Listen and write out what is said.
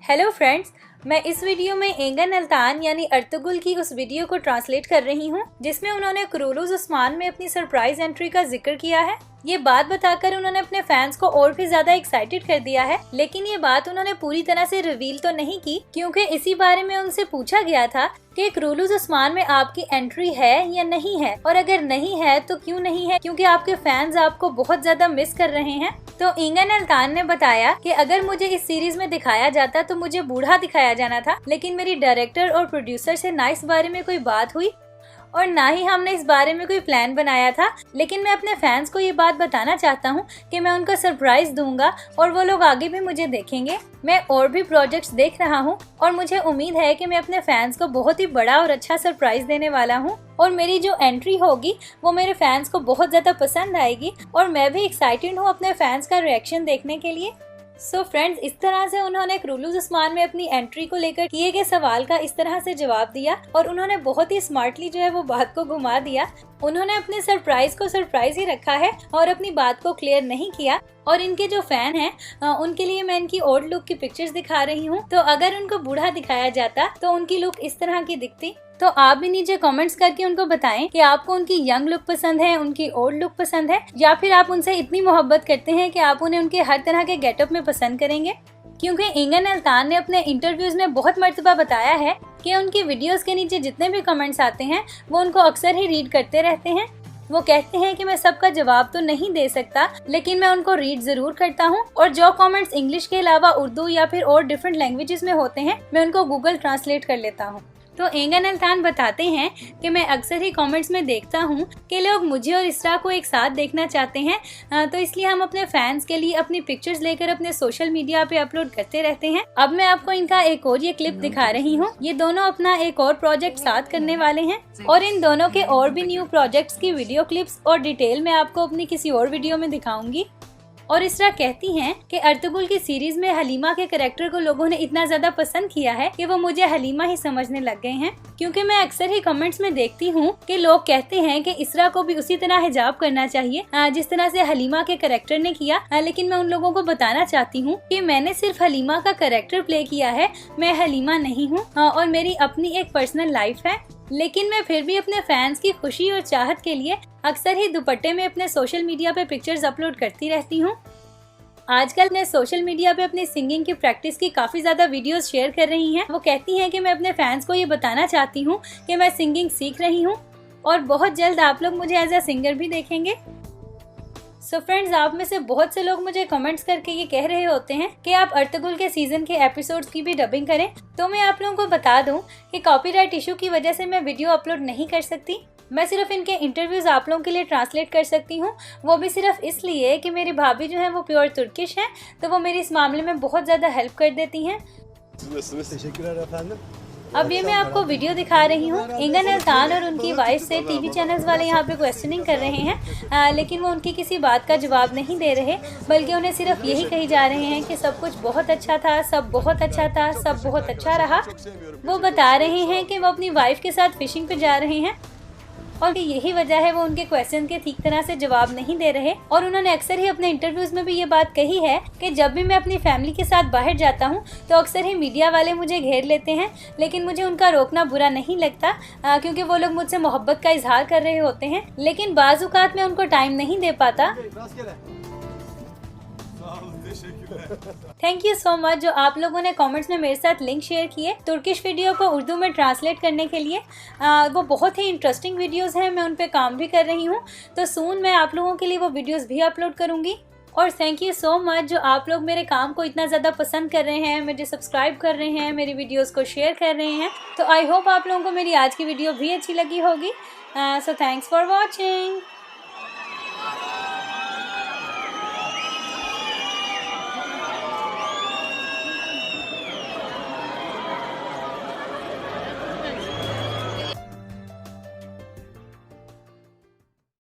Hello friends, मैं इस video में एंगन अल्तान यानी अर्तुगरुल की उस वीडियो को ट्रांसलेट कर रही हूँ जिसमें उन्होंने कुरूलुज़ उस्मान में अपनी सरप्राइज एंट्री का जिक्र किया है। ये बात बताकर उन्होंने अपने फैंस को और भी ज्यादा एक्साइटेड कर दिया है, लेकिन ये बात उन्होंने पूरी तरह से रिवील तो नहीं की क्योंकि इसी बारे में उनसे पूछा गया था कि कुरूलुज़ उस्मान में आपकी एंट्री है या नहीं है, और अगर नहीं है तो क्यों नहीं है, क्योंकि आपके फैंस आपको बहुत ज्यादा मिस कर रहे हैं। तो एंगन अल्तान ने बताया कि अगर मुझे इस सीरीज में दिखाया जाता तो मुझे बूढ़ा दिखाया जाना था, लेकिन मेरी डायरेक्टर और प्रोड्यूसर से ना इस बारे में कोई बात हुई और ना ही हमने इस बारे में कोई प्लान बनाया था। लेकिन मैं अपने फैंस को ये बात बताना चाहता हूँ कि मैं उनको सरप्राइज दूंगा और वो लोग आगे भी मुझे देखेंगे। मैं और भी प्रोजेक्ट्स देख रहा हूँ और मुझे उम्मीद है कि मैं अपने फैंस को बहुत ही बड़ा और अच्छा सरप्राइज देने वाला हूँ और मेरी जो एंट्री होगी वो मेरे फैंस को बहुत ज्यादा पसंद आएगी और मैं भी एक्साइटेड हूँ अपने फैंस का रिएक्शन देखने के लिए। सो फ्रेंड्स, इस तरह से उन्होंने कुरूलुज़ उस्मान में अपनी एंट्री को लेकर किए गए सवाल का इस तरह से जवाब दिया और उन्होंने बहुत ही स्मार्टली जो है वो बात को घुमा दिया। उन्होंने अपने सरप्राइज को सरप्राइज ही रखा है और अपनी बात को क्लियर नहीं किया। और इनके जो फैन हैं उनके लिए मैं इनकी ओल्ड लुक की पिक्चर्स दिखा रही हूँ। तो अगर उनको बूढ़ा दिखाया जाता तो उनकी लुक इस तरह की दिखती। तो आप भी नीचे कमेंट्स करके उनको बताएं कि आपको उनकी यंग लुक पसंद है, उनकी ओल्ड लुक पसंद है, या फिर आप उनसे इतनी मोहब्बत करते हैं कि आप उन्हें उनके हर तरह के गेटअप में पसंद करेंगे। क्योंकि एंगन अल्तान ने अपने इंटरव्यूज में बहुत मर्तबा बताया है कि उनकी वीडियोस के नीचे जितने भी कमेंट्स आते हैं वो उनको अक्सर ही रीड करते रहते हैं। वो कहते हैं कि मैं सबका जवाब तो नहीं दे सकता, लेकिन मैं उनको रीड जरूर करता हूँ और जो कमेंट्स इंग्लिश के अलावा उर्दू या फिर और डिफरेंट लैंग्वेजेस में होते हैं मैं उनको गूगल ट्रांसलेट कर लेता हूँ। तो एंगन अल्तान बताते हैं कि मैं अक्सर ही कमेंट्स में देखता हूँ कि लोग मुझे और इसरा को एक साथ देखना चाहते हैं, तो इसलिए हम अपने फैंस के लिए अपनी पिक्चर्स लेकर अपने सोशल मीडिया पे अपलोड करते रहते हैं। अब मैं आपको इनका एक और ये क्लिप दिखा रही हूँ। ये दोनों अपना एक और प्रोजेक्ट साथ करने वाले हैं और इन दोनों के और भी न्यू प्रोजेक्ट्स की वीडियो क्लिप्स और डिटेल मैं आपको अपनी किसी और वीडियो में दिखाऊंगी। और इसरा कहती हैं कि अर्तुगरुल की सीरीज में हलीमा के कैरेक्टर को लोगों ने इतना ज्यादा पसंद किया है कि वो मुझे हलीमा ही समझने लग गए हैं। क्योंकि मैं अक्सर ही कमेंट्स में देखती हूँ कि लोग कहते हैं कि इसरा को भी उसी तरह हिजाब करना चाहिए जिस तरह से हलीमा के कैरेक्टर ने किया। लेकिन मैं उन लोगों को बताना चाहती हूँ कि मैंने सिर्फ हलीमा का कैरेक्टर प्ले किया है, मैं हलीमा नहीं हूँ और मेरी अपनी एक पर्सनल लाइफ है। लेकिन मैं फिर भी अपने फैंस की खुशी और चाहत के लिए अक्सर ही दुपट्टे में अपने सोशल मीडिया पे पिक्चर्स अपलोड करती रहती हूँ। आजकल मैं सोशल मीडिया पे अपनी सिंगिंग की प्रैक्टिस की काफी ज्यादा वीडियोस शेयर कर रही हैं। वो कहती हैं कि मैं अपने फैंस को ये बताना चाहती हूँ कि मैं सिंगिंग सीख रही हूँ और बहुत जल्द आप लोग मुझे एज अ सिंगर भी देखेंगे। सो फ्रेंड्स, आप में से बहुत से लोग मुझे कमेंट्स करके ये कह रहे होते हैं कि आप अर्तुगरुल के सीजन के एपिसोड्स की भी डबिंग करें। तो मैं आप लोगों को बता दूं कि कॉपीराइट इशू की वजह से मैं वीडियो अपलोड नहीं कर सकती। मैं सिर्फ इनके इंटरव्यूज आप लोगों के लिए ट्रांसलेट कर सकती हूँ, वो भी सिर्फ इसलिए कि मेरी भाभी जो है वो प्योर तुर्किश है, तो वो मेरी इस मामले में बहुत ज़्यादा हेल्प कर देती हैं। अब ये मैं आपको वीडियो दिखा रही हूँ। एंगन अल्तान और उनकी वाइफ से टीवी चैनल्स वाले यहाँ पे क्वेश्चनिंग कर रहे हैं, लेकिन वो उनकी किसी बात का जवाब नहीं दे रहे, बल्कि उन्हें सिर्फ यही कही जा रहे हैं कि सब कुछ बहुत अच्छा था, सब बहुत अच्छा था, सब बहुत अच्छा रहा। वो बता रहे हैं कि वो अपनी वाइफ के साथ फिशिंग पे जा रहे हैं और यही वजह है वो उनके क्वेश्चन के ठीक तरह से जवाब नहीं दे रहे। और उन्होंने अक्सर ही अपने इंटरव्यूज में भी ये बात कही है कि जब भी मैं अपनी फैमिली के साथ बाहर जाता हूँ तो अक्सर ही मीडिया वाले मुझे घेर लेते हैं, लेकिन मुझे उनका रोकना बुरा नहीं लगता क्योंकि वो लोग मुझसे मोहब्बत का इजहार कर रहे होते हैं, लेकिन बाज़ औक़ात में उनको टाइम नहीं दे पाता। थैंक यू सो मच जो आप लोगों ने कमेंट्स में मेरे साथ लिंक शेयर किए तुर्किश वीडियो को उर्दू में ट्रांसलेट करने के लिए। वो बहुत ही इंटरेस्टिंग वीडियोस हैं, मैं उन पे काम भी कर रही हूँ, तो सून मैं आप लोगों के लिए वो वीडियोस भी अपलोड करूँगी। और थैंक यू सो मच जो आप लोग मेरे काम को इतना ज़्यादा पसंद कर रहे हैं, मुझे सब्सक्राइब कर रहे हैं, मेरी वीडियोस को शेयर कर रहे हैं। तो आई होप आप लोगों को मेरी आज की वीडियो भी अच्छी लगी होगी। So thanks for watching.